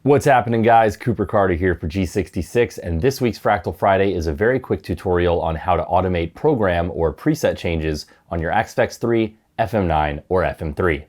What's happening, guys? Cooper Carter here for G66, and this week's Fractal Friday is a very quick tutorial on how to automate program or preset changes on your Axe 3, FM9, or FM3.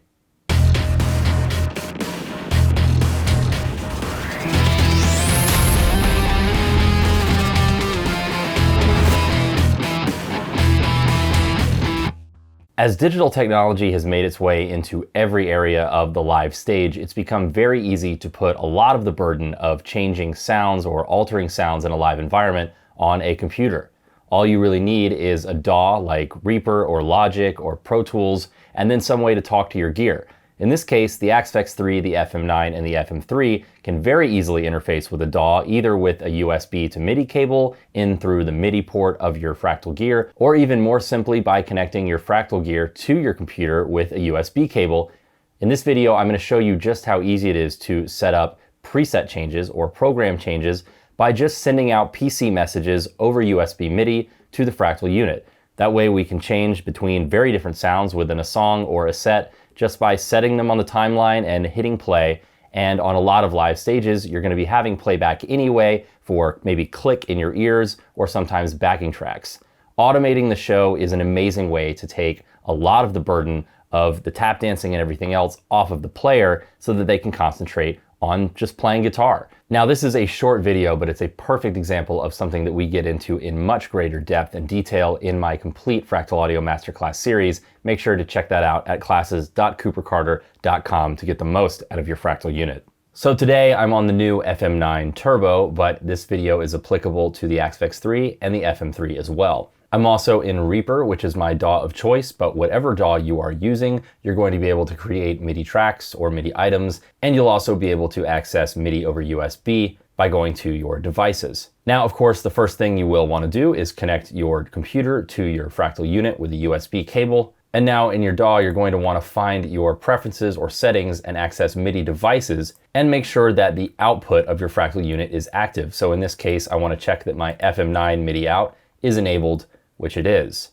As digital technology has made its way into every area of the live stage, it's become very easy to put a lot of the burden of changing sounds or altering sounds in a live environment on a computer. All you really need is a DAW like Reaper or Logic or Pro Tools, and then some way to talk to your gear. In this case, the Axe 3, the FM9, and the FM3 can very easily interface with a DAW, either with a USB to MIDI cable in through the MIDI port of your Fractal gear, or even more simply by connecting your Fractal gear to your computer with a USB cable. In this video, I'm going to show you just how easy it is to set up preset changes or program changes by just sending out PC messages over USB MIDI to the Fractal unit. That way we can change between very different sounds within a song or a set just by setting them on the timeline and hitting play. And on a lot of live stages, you're going to be having playback anyway for maybe click in your ears or sometimes backing tracks. Automating the show is an amazing way to take a lot of the burden of the tap dancing and everything else off of the player so that they can concentrate on just playing guitar. Now, this is a short video, but it's a perfect example of something that we get into in much greater depth and detail in my complete Fractal Audio Masterclass series. Make sure to check that out at classes.coopercarter.com to get the most out of your Fractal unit. So today I'm on the new FM9 Turbo, but this video is applicable to the Axe 3 and the FM3 as well. I'm also in Reaper, which is my DAW of choice, but whatever DAW you are using, you're going to be able to create MIDI tracks or MIDI items, and you'll also be able to access MIDI over USB by going to your devices. Now, of course, the first thing you will want to do is connect your computer to your Fractal unit with a USB cable. And now in your DAW, you're going to want to find your preferences or settings and access MIDI devices and make sure that the output of your Fractal unit is active. So in this case, I want to check that my FM9 MIDI out is enabled, which it is.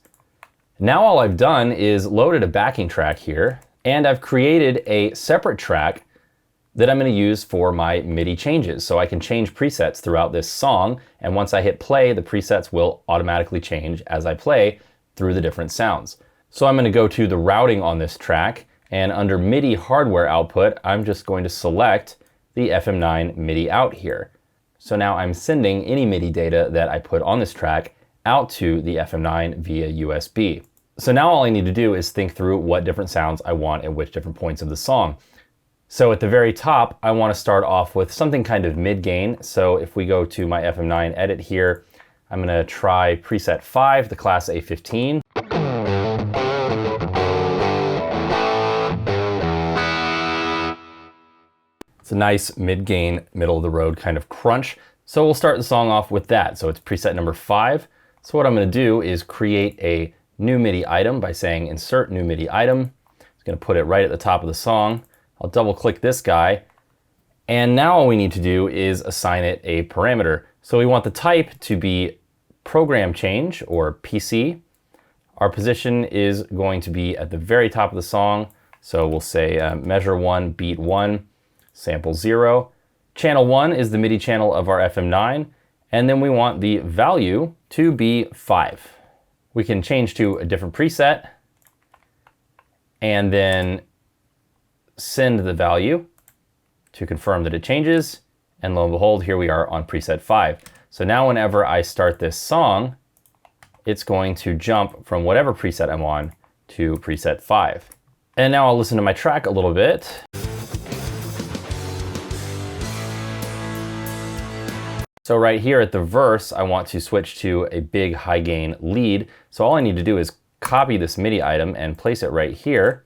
Now all I've done is loaded a backing track here, and I've created a separate track that I'm going to use for my MIDI changes. So I can change presets throughout this song, and once I hit play, the presets will automatically change as I play through the different sounds. So I'm going to go to the routing on this track, and under MIDI hardware output, I'm just going to select the FM9 MIDI out here. So now I'm sending any MIDI data that I put on this track out to the FM9 via USB. So now all I need to do is think through what different sounds I want at which different points of the song. So at the very top, I want to start off with something kind of mid-gain. So if we go to my FM9 edit here, I'm going to try preset 5, the class A15. It's a nice mid-gain, middle-of-the-road kind of crunch. So we'll start the song off with that. So it's preset number 5. So what I'm going to do is create a new MIDI item by saying insert new MIDI item. It's going to put it right at the top of the song. I'll double click this guy. And now all we need to do is assign it a parameter. So we want the type to be program change or PC. Our position is going to be at the very top of the song. So we'll say measure 1, beat 1, sample 0. Channel 1 is the MIDI channel of our FM9. And then we want the value to be 5. We can change to a different preset and then send the value to confirm that it changes. And lo and behold, here we are on preset 5. So now whenever I start this song, it's going to jump from whatever preset I'm on to preset 5. And now I'll listen to my track a little bit. So right here at the verse, I want to switch to a big high gain lead. So all I need to do is copy this MIDI item and place it right here.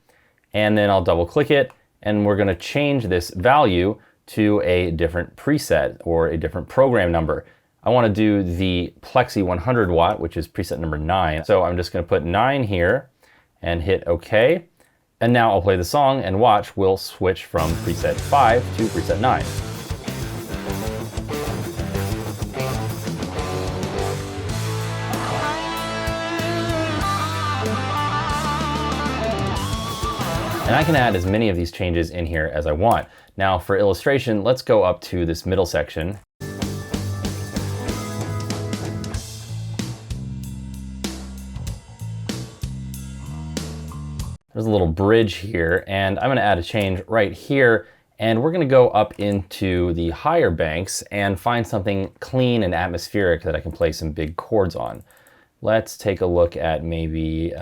And then I'll double click it, and we're going to change this value to a different preset or a different program number. I want to do the Plexi 100 watt, which is preset number 9. So I'm just going to put 9 here and hit OK. And now I'll play the song, and watch, we'll switch from preset 5 to preset 9. And I can add as many of these changes in here as I want. Now for illustration, let's go up to this middle section. There's a little bridge here, and I'm gonna add a change right here, and we're gonna go up into the higher banks and find something clean and atmospheric that I can play some big chords on. Let's take a look at maybe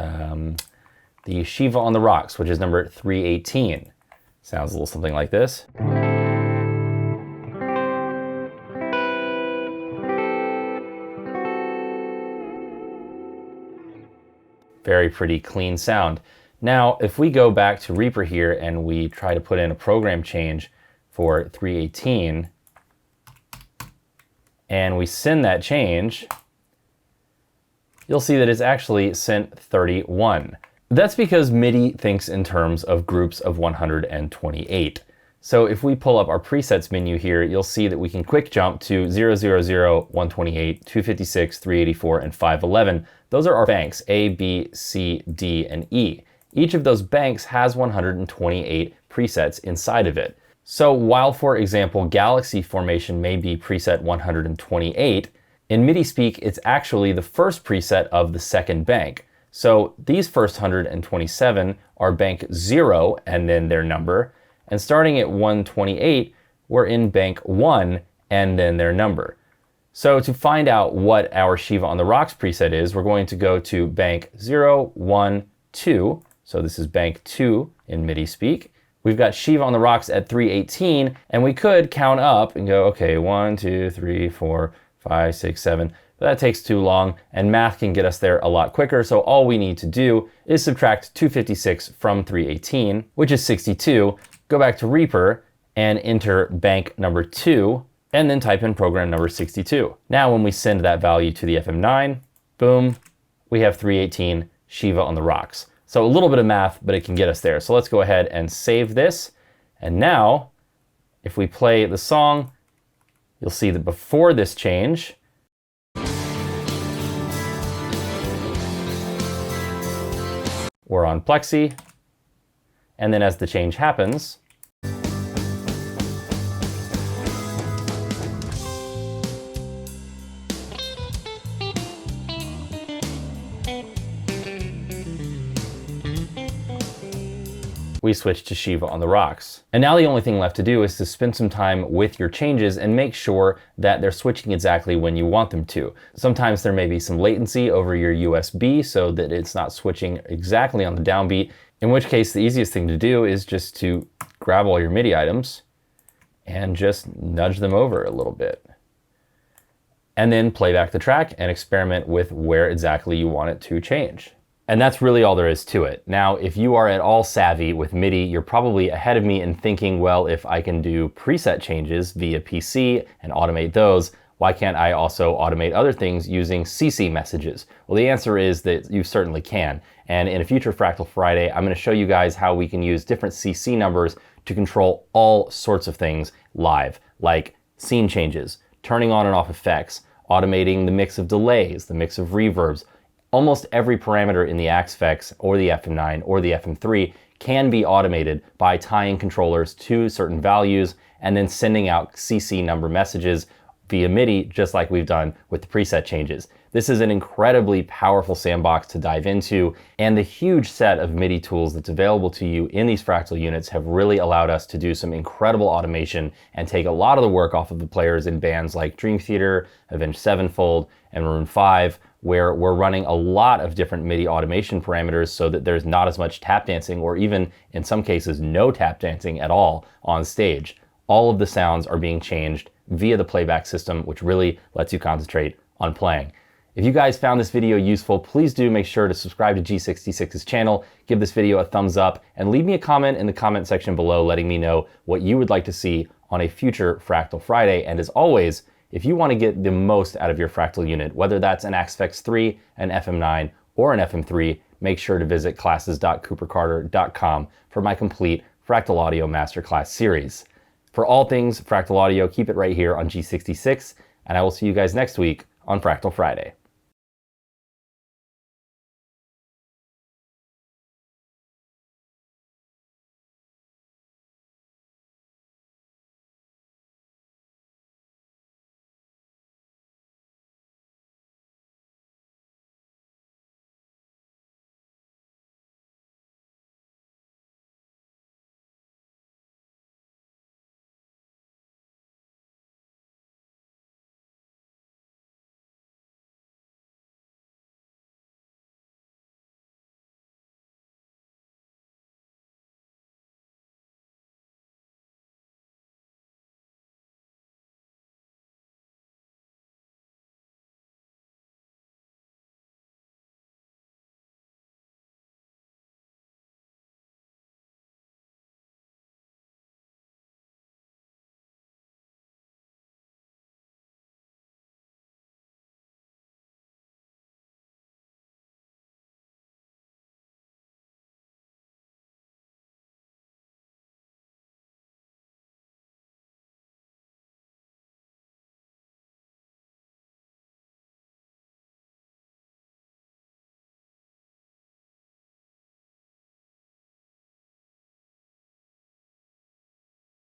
the Shiva on the Rocks, which is number 318. Sounds a little something like this. Very pretty clean sound. Now, if we go back to Reaper here and we try to put in a program change for 318, and we send that change, you'll see that it's actually sent 31. That's because MIDI thinks in terms of groups of 128. So if we pull up our presets menu here, you'll see that we can quick jump to 000, 128, 256, 384, and 511. Those are our banks, A, B, C, D, and E. Each of those banks has 128 presets inside of it. So while, for example, galaxy formation may be preset 128, in MIDI speak, it's actually the first preset of the second bank. So these first 127 are bank 0 and then their number, and starting at 128, we're in bank 1 and then their number. So to find out what our Shiva on the Rocks preset is, we're going to go to bank 0, 1, 2. So this is bank 2 in MIDI speak. We've got Shiva on the Rocks at 318, and we could count up and go, okay, 1, 2, 3, 4, 5, 6, 7. But that takes too long, and math can get us there a lot quicker. So all we need to do is subtract 256 from 318, which is 62. Go back to Reaper and enter bank number 2, and then type in program number 62. Now when we send that value to the FM9, boom, we have 318 Shiva on the Rocks. So a little bit of math, but it can get us there. So let's go ahead and save this. And now, if we play the song, you'll see that before this change, we're on Plexi. And then as the change happens, we switch to Shiva on the Rocks. And now the only thing left to do is to spend some time with your changes and make sure that they're switching exactly when you want them to. Sometimes there may be some latency over your USB so that it's not switching exactly on the downbeat, in which case the easiest thing to do is just to grab all your MIDI items and just nudge them over a little bit. And then play back the track and experiment with where exactly you want it to change. And that's really all there is to it. Now, if you are at all savvy with MIDI, you're probably ahead of me in thinking, well, if I can do preset changes via PC and automate those, why can't I also automate other things using CC messages? Well, the answer is that you certainly can. And in a future Fractal Friday, I'm gonna show you guys how we can use different CC numbers to control all sorts of things live, like scene changes, turning on and off effects, automating the mix of delays, the mix of reverbs. Almost every parameter in the Axe or the FM9 or the FM3 can be automated by tying controllers to certain values and then sending out CC number messages via MIDI, just like we've done with the preset changes. This is an incredibly powerful sandbox to dive into, and the huge set of MIDI tools that's available to you in these Fractal units have really allowed us to do some incredible automation and take a lot of the work off of the players in bands like Dream Theater, Avenged Sevenfold, and Maroon 5, where we're running a lot of different MIDI automation parameters so that there's not as much tap dancing, or even in some cases no tap dancing at all on stage. All of the sounds are being changed via the playback system, which really lets you concentrate on playing. If you guys found this video useful, please do make sure to subscribe to G66's channel, give this video a thumbs up, and leave me a comment in the comment section below letting me know what you would like to see on a future Fractal Friday. And as always, if you want to get the most out of your Fractal unit, whether that's an Axe 3, an FM9, or an FM3, make sure to visit classes.coopercarter.com for my complete Fractal Audio Masterclass series. For all things Fractal Audio, keep it right here on G66, and I will see you guys next week on Fractal Friday.